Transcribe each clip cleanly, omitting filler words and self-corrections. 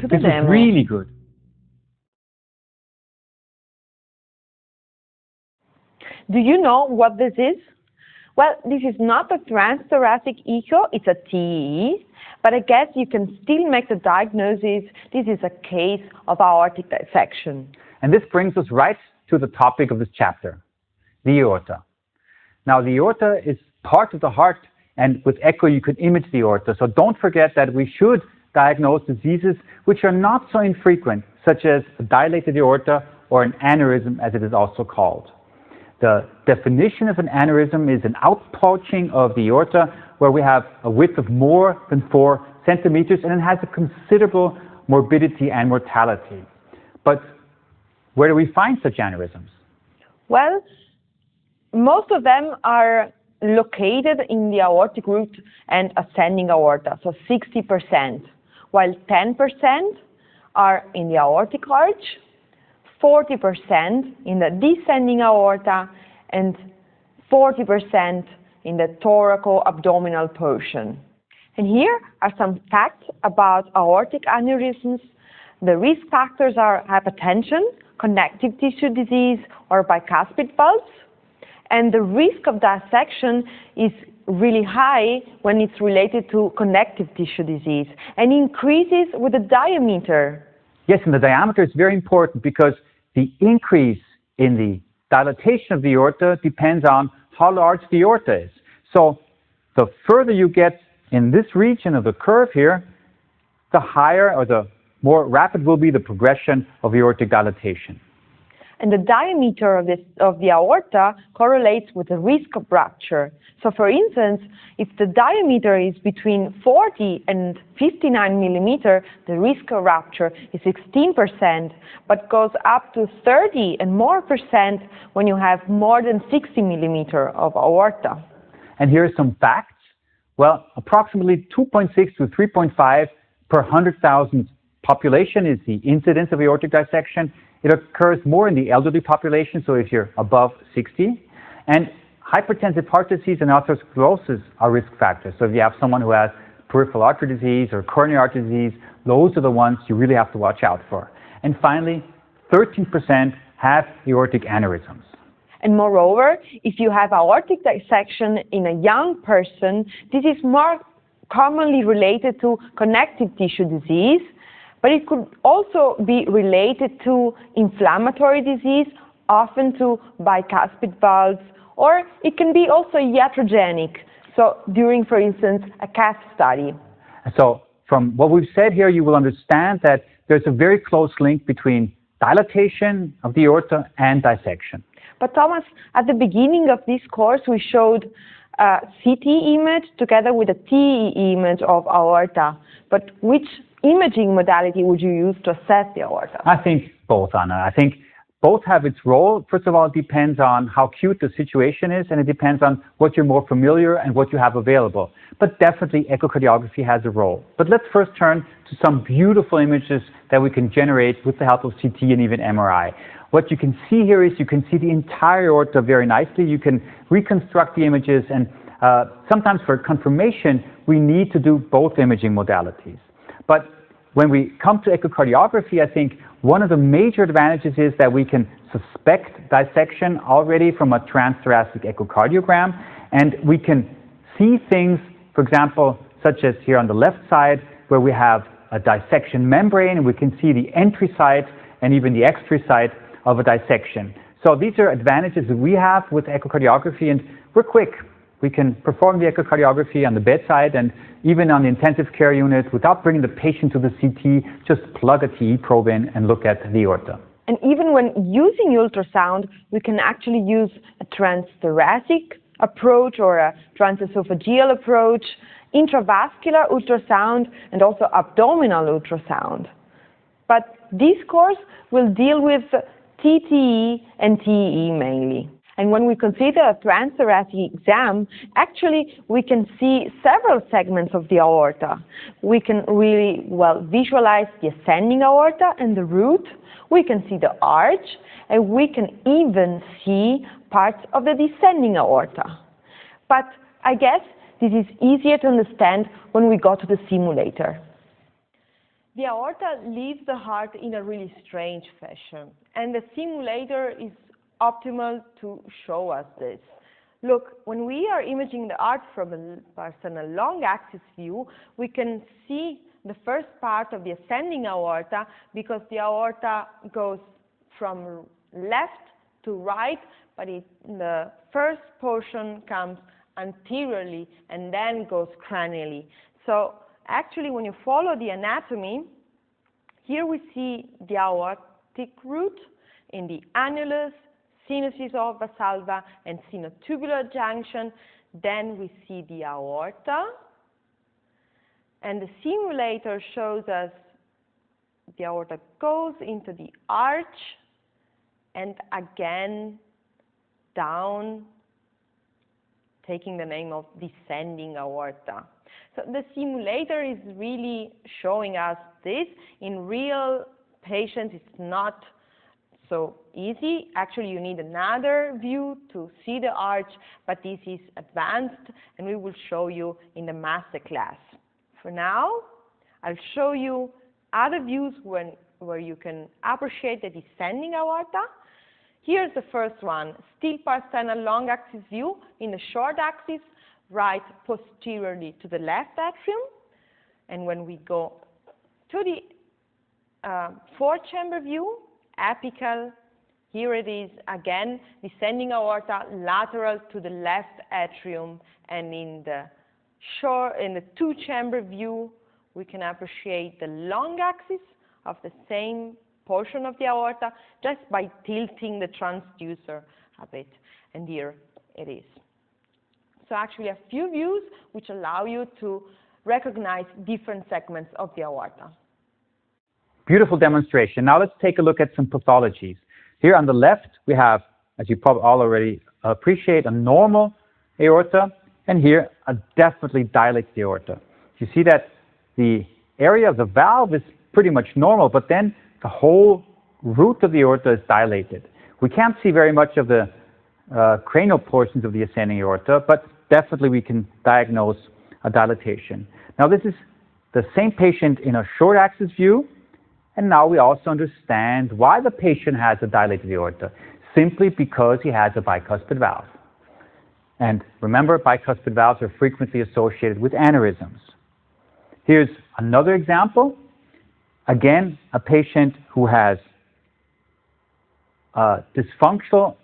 to the This demo. was really good. Do you know what this is? Well, this is not a transthoracic echo, it's a TEE, but I guess you can still make the diagnosis. This is a case of aortic dissection. And this brings us right to the topic of this chapter, the aorta. Now, the aorta is part of the heart, and with echo you can image the aorta. So don't forget that we should diagnose diseases which are not so infrequent, such as a dilated aorta or an aneurysm, as it is also called. The definition of an aneurysm is an outpouching of the aorta where we have a width of more than 4 centimeters, and it has a considerable morbidity and mortality. But where do we find such aneurysms? Well, most of them are located in the aortic root and ascending aorta, so 60%, while 10% are in the aortic arch, 40% in the descending aorta, and 40% in the thoraco-abdominal portion. And here are some facts about aortic aneurysms. The risk factors are hypertension, connective tissue disease, or bicuspid valves. And the risk of dissection is really high when it's related to connective tissue disease and increases with the diameter. Yes, and the diameter is very important because the increase in the dilatation of the aorta depends on how large the aorta is. So the further you get in this region of the curve here, the higher or the more rapid will be the progression of aortic dilatation. And the diameter of the aorta correlates with the risk of rupture. So for instance, if the diameter is between 40 and 59 millimeter, the risk of rupture is 16%, but goes up to 30 and more percent when you have more than 60 millimeter of aorta. And here are some facts. Well, approximately 2.6 to 3.5 per 100,000 population is the incidence of aortic dissection. It occurs more in the elderly population, so if you're above 60. And hypertensive heart disease and atherosclerosis are risk factors. So if you have someone who has peripheral artery disease or coronary artery disease, those are the ones you really have to watch out for. And finally, 13% have aortic aneurysms. And moreover, if you have aortic dissection in a young person, this is more commonly related to connective tissue disease, but it could also be related to inflammatory disease, often to bicuspid valves, or it can be also iatrogenic, so during, for instance, a cath study. So from what we've said here, you will understand that there's a very close link between dilatation of the aorta and dissection. But Thomas, at the beginning of this course, we showed a CT image together with a TE image of aorta. But which imaging modality would you use to assess the aorta? I think both, Anna. I think both have its role. First of all, it depends on how acute the situation is, and it depends on what you're more familiar and what you have available. But definitely echocardiography has a role. But let's first turn to some beautiful images that we can generate with the help of CT and even MRI. What you can see here is you can see the entire aorta very nicely. You can reconstruct the images, and sometimes for confirmation, we need to do both imaging modalities. But when we come to echocardiography, I think one of the major advantages is that we can suspect dissection already from a transthoracic echocardiogram, and we can see things, for example, such as here on the left side, where we have a dissection membrane, and we can see the entry site and even the extry site of a dissection. So these are advantages that we have with echocardiography, and we're quick. We can perform the echocardiography on the bedside and even on the intensive care unit without bringing the patient to the CT, just plug a TE probe in and look at the aorta. And even when using ultrasound, we can actually use a transthoracic approach or a transesophageal approach, intravascular ultrasound, and also abdominal ultrasound. But this course will deal with TTE and TE mainly. And when we consider a transthoracic exam, actually we can see several segments of the aorta. We can really well visualize the ascending aorta and the root. We can see the arch, and we can even see parts of the descending aorta. But I guess this is easier to understand when we go to the simulator. The aorta leaves the heart in a really strange fashion, and the simulator is optimal to show us this. Look, when we are imaging the heart from a long axis view, we can see the first part of the ascending aorta because the aorta goes from left to right, but the first portion comes anteriorly and then goes cranially. So actually, when you follow the anatomy, here we see the aortic root in the annulus, sinuses of valsalva, and sinotubular junction. Then we see the aorta, and the simulator shows us the aorta goes into the arch and again down, taking the name of descending aorta. So the simulator is really showing us this. In real patients, it's not so easy. Actually, you need another view to see the arch, but this is advanced, and we will show you in the master class. For now, I'll show you other views where you can appreciate the descending aorta. Here's the first one, still parasternal long axis view in the short axis, right posteriorly to the left atrium. And when we go to the four-chamber view, apical, here it is again, descending aorta lateral to the left atrium, and in the two-chamber view, we can appreciate the long axis of the same portion of the aorta just by tilting the transducer a bit, and here it is. So actually a few views which allow you to recognize different segments of the aorta. Beautiful demonstration. Now let's take a look at some pathologies. Here on the left, we have, as you probably all already appreciate, a normal aorta, and here a definitely dilated aorta. You see that the area of the valve is pretty much normal, but then the whole root of the aorta is dilated. We can't see very much of the cranial portions of the ascending aorta, but definitely we can diagnose a dilatation. Now this is the same patient in a short axis view, and now we also understand why the patient has a dilated aorta, simply because he has a bicuspid valve. And remember, bicuspid valves are frequently associated with aneurysms. Here's another example. Again, a patient who has a dysfunctional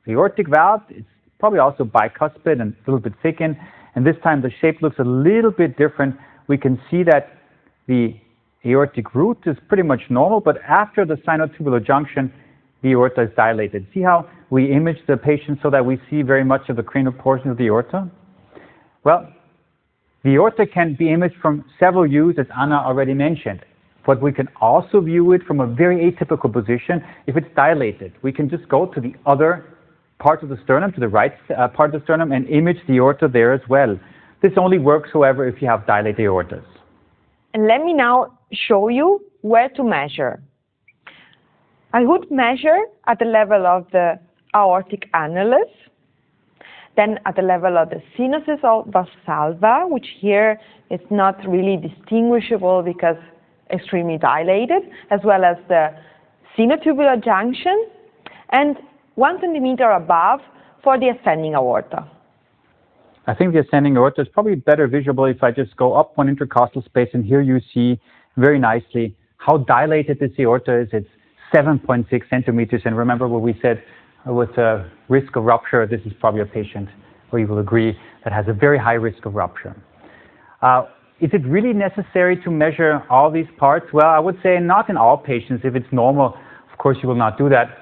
aortic valve. It's probably also bicuspid and a little bit thickened. And this time the shape looks a little bit different. We can see that the aortic root is pretty much normal, but after the sinotubular junction, the aorta is dilated. See how we image the patient so that we see very much of the cranial portion of the aorta? Well, the aorta can be imaged from several views, as Anna already mentioned. But we can also view it from a very atypical position if it's dilated. We can just go to the other part of the sternum, to the right part of the sternum, and image the aorta there as well. This only works, however, if you have dilated aortas. And let me now show you where to measure. I would measure at the level of the aortic annulus, then at the level of the sinuses of valsalva, which here is not really distinguishable because extremely dilated, as well as the sinotubular junction, and 1 centimeter above for the ascending aorta. I think the ascending aorta is probably better visible if I just go up one intercostal space, and here you see very nicely how dilated this aorta is. It's 7.6 centimeters, and remember what we said with a risk of rupture, this is probably a patient where you will agree that has a very high risk of rupture. Is it really necessary to measure all these parts? Well, I would say not in all patients. If it's normal, of course you will not do that.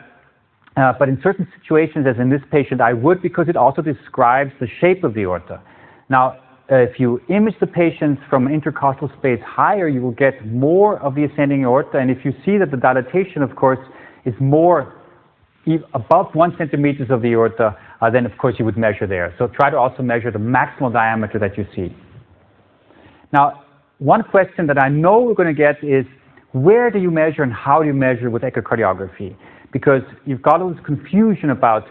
But in certain situations, as in this patient, I would, because it also describes the shape of the aorta. Now, if you image the patients from intercostal space higher, you will get more of the ascending aorta. And if you see that the dilatation, of course, is more above 1 centimeter of the aorta, then of course you would measure there. So try to also measure the maximal diameter that you see. Now, one question that I know we're going to get is, where do you measure and how do you measure with echocardiography? Because you've got all this confusion about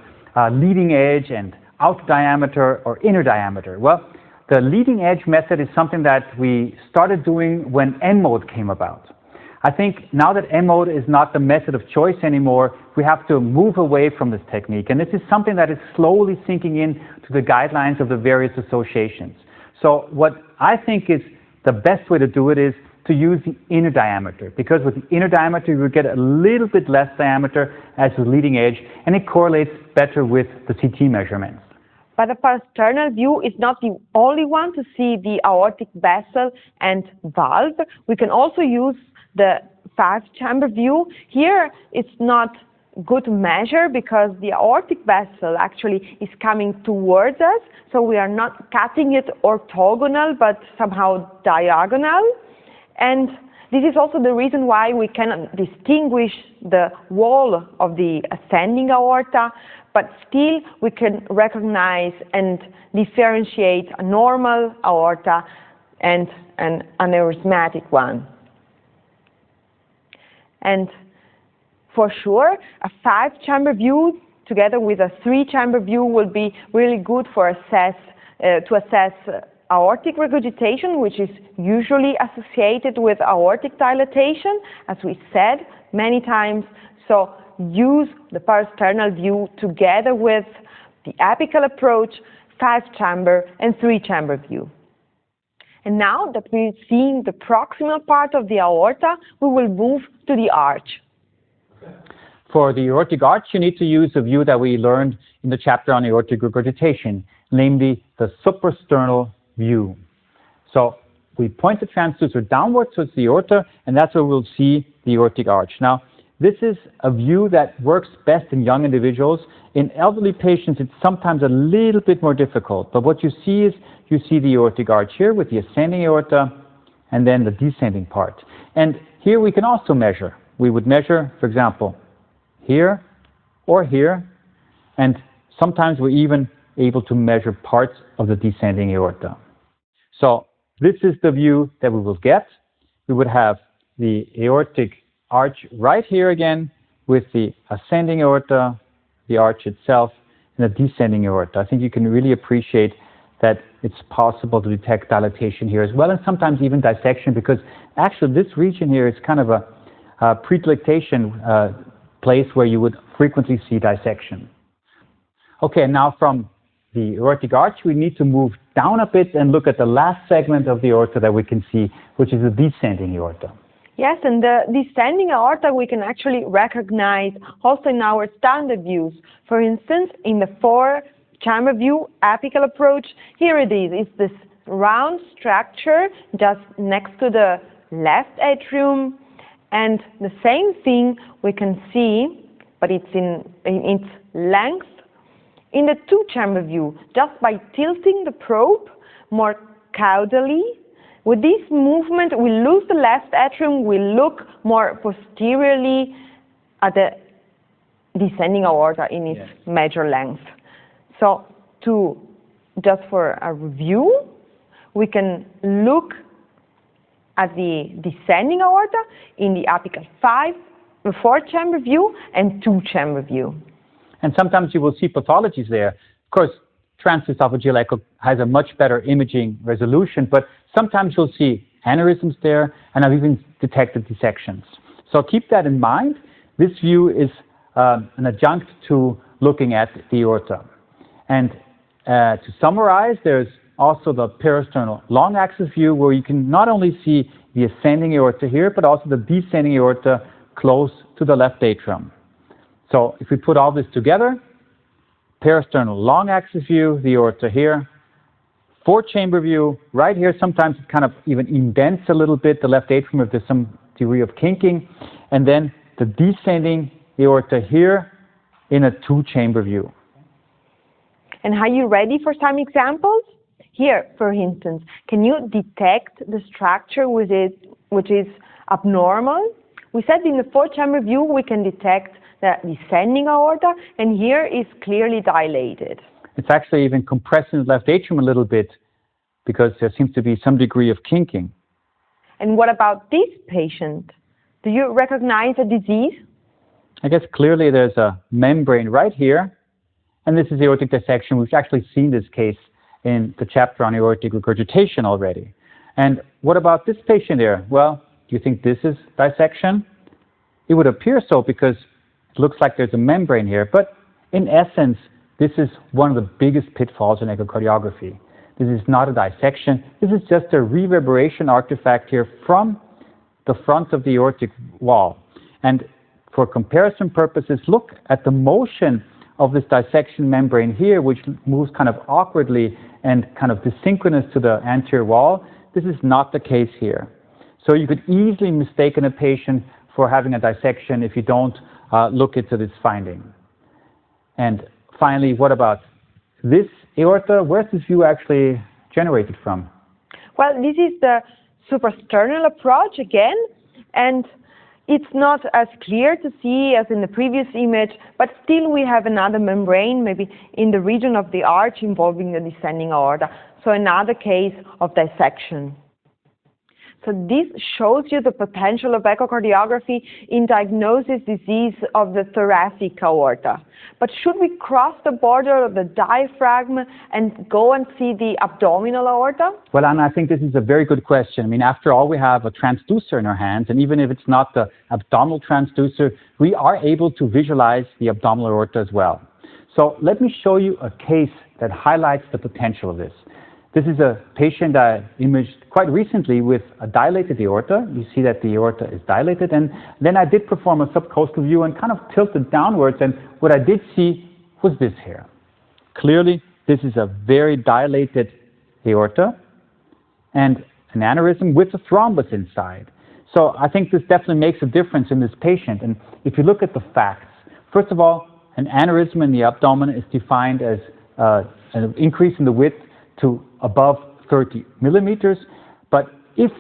leading edge and outer diameter or inner diameter. Well, the leading edge method is something that we started doing when ENMODE came about. I think now that M-mode is not the method of choice anymore, we have to move away from this technique. And this is something that is slowly sinking in to the guidelines of the various associations. So what I think is the best way to do it is to use the inner diameter, because with the inner diameter you will get a little bit less diameter as the leading edge, and it correlates better with the CT measurements. But the parasternal view is not the only one to see the aortic vessel and valve. We can also use the 5-chamber view. Here it's not good to measure because the aortic vessel actually is coming towards us, so we are not cutting it orthogonal but somehow diagonal. And this is also the reason why we cannot distinguish the wall of the ascending aorta, but still we can recognize and differentiate a normal aorta and an aneurysmatic one. And for sure, a 5-chamber view together with a 3-chamber view will be really good for to assess aortic regurgitation, which is usually associated with aortic dilatation, as we said many times. So use the parasternal view together with the apical approach, 5-chamber and 3-chamber view. And now that we've seen the proximal part of the aorta, we will move to the arch. For the aortic arch, you need to use a view that we learned in the chapter on aortic regurgitation, namely the suprasternal view. So we point the transducer downward towards the aorta, and that's where we'll see the aortic arch. Now, this is a view that works best in young individuals. In elderly patients, it's sometimes a little bit more difficult. But what you see is you see the aortic arch here with the ascending aorta and then the descending part. And here we can also measure. We would measure, for example, here or here, and sometimes we're even able to measure parts of the descending aorta. So this is the view that we will get. We would have the aortic arch right here again with the ascending aorta, the arch itself, and the descending aorta. I think you can really appreciate that it's possible to detect dilatation here as well, and sometimes even dissection, because actually this region here is kind of a predilectation place where you would frequently see dissection. Okay, now from the aortic arch, we need to move down a bit and look at the last segment of the aorta that we can see, which is the descending aorta. Yes, and the descending aorta we can actually recognize also in our standard views. For instance, in the 4-chamber view, apical approach, here it is. It's this round structure just next to the left atrium, and the same thing we can see, but it's in its length, in the 2-chamber view, just by tilting the probe more caudally. With this movement, we lose the left atrium, we look more posteriorly at the descending aorta in its major length. So just for a review, we can look at the descending aorta in the apical 4-chamber view and 2-chamber view. And sometimes you will see pathologies there. Of course, transesophageal echo has a much better imaging resolution, but sometimes you'll see aneurysms there, and I've even detected dissections. So keep that in mind. This view is an adjunct to looking at the aorta. And to summarize, there's also the parasternal long axis view, where you can not only see the ascending aorta here, but also the descending aorta close to the left atrium. So if we put all this together, parasternal long axis view, the aorta here, 4-chamber view, right here, sometimes it kind of even indents a little bit the left atrium if there's some degree of kinking, and then the descending aorta here in a 2-chamber view. And are you ready for some examples? Here, for instance, can you detect the structure which is abnormal? We said in the 4-chamber view we can detect the descending aorta, and here is clearly dilated. It's actually even compressing the left atrium a little bit because there seems to be some degree of kinking. And what about this patient? Do you recognize a disease? I guess clearly there's a membrane right here, and this is aortic dissection. We've actually seen this case in the chapter on aortic regurgitation already. And what about this patient here? Well, Do you think this is dissection? It would appear so because it looks like there's a membrane here, but in essence, this is one of the biggest pitfalls in echocardiography. This is not a dissection. This is just a reverberation artifact here from the front of the aortic wall. And for comparison purposes, look at the motion of this dissection membrane here, which moves kind of awkwardly and kind of desynchronous to the anterior wall. This is not the case here. So you could easily mistake a patient for having a dissection if you don't look into this finding. And finally, what about this aorta? Where's this view actually generated from? Well, this is the suprasternal approach again, and it's not as clear to see as in the previous image, but still we have another membrane, maybe in the region of the arch involving the descending aorta. So another case of dissection. So this shows you the potential of echocardiography in diagnosis disease of the thoracic aorta. But should we cross the border of the diaphragm and go and see the abdominal aorta? Well, Anna, I think this is a very good question. I mean, after all, we have a transducer in our hands, and even if it's not the abdominal transducer, we are able to visualize the abdominal aorta as well. So let me show you a case that highlights the potential of this. This is a patient I imaged quite recently with a dilated aorta. You see that the aorta is dilated, and then I did perform a subcostal view and kind of tilted downwards, and what I did see was this here. Clearly, this is a very dilated aorta and an aneurysm with a thrombus inside. So I think this definitely makes a difference in this patient. And if you look at the facts, first of all, an aneurysm in the abdomen is defined as an increase in the width to above 30 millimeters, but if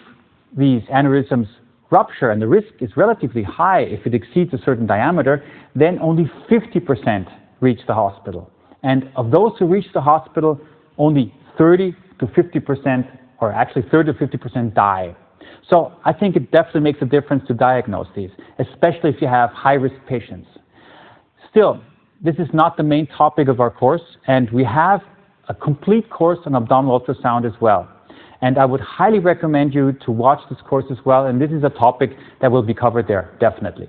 these aneurysms rupture and the risk is relatively high if it exceeds a certain diameter, then only 50% reach the hospital. And of those who reach the hospital, only 30 to 50%, or actually 30 to 50% die. So I think it definitely makes a difference to diagnose these, especially if you have high-risk patients. Still, this is not the main topic of our course, and we have a complete course on abdominal ultrasound as well. And I would highly recommend you to watch this course as well, and this is a topic that will be covered there, definitely.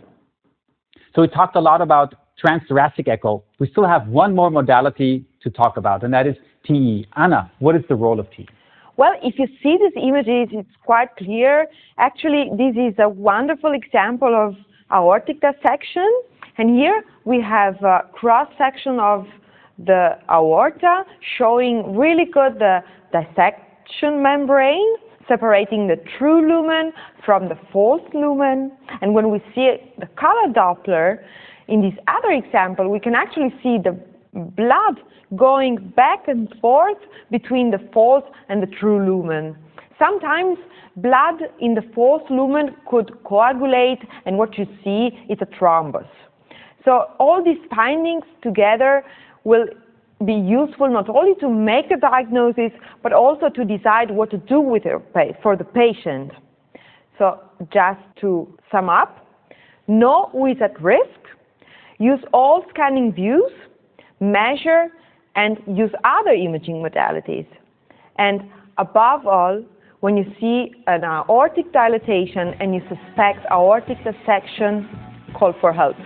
So we talked a lot about transthoracic echo. We still have one more modality to talk about, and that is TE. Anna, what is the role of TE? Well, if you see these images, it's quite clear. Actually, this is a wonderful example of aortic dissection. And here we have a cross-section of the aorta showing really good the dissection membrane, separating the true lumen from the false lumen. And when we see the color Doppler in this other example, we can actually see the blood going back and forth between the false and the true lumen. Sometimes blood in the false lumen could coagulate, and what you see is a thrombus. So all these findings together will be useful not only to make a diagnosis, but also to decide what to do with it for the patient. So just to sum up, know who is at risk, use all scanning views, measure, and use other imaging modalities. And above all, when you see an aortic dilatation and you suspect aortic dissection, call for help.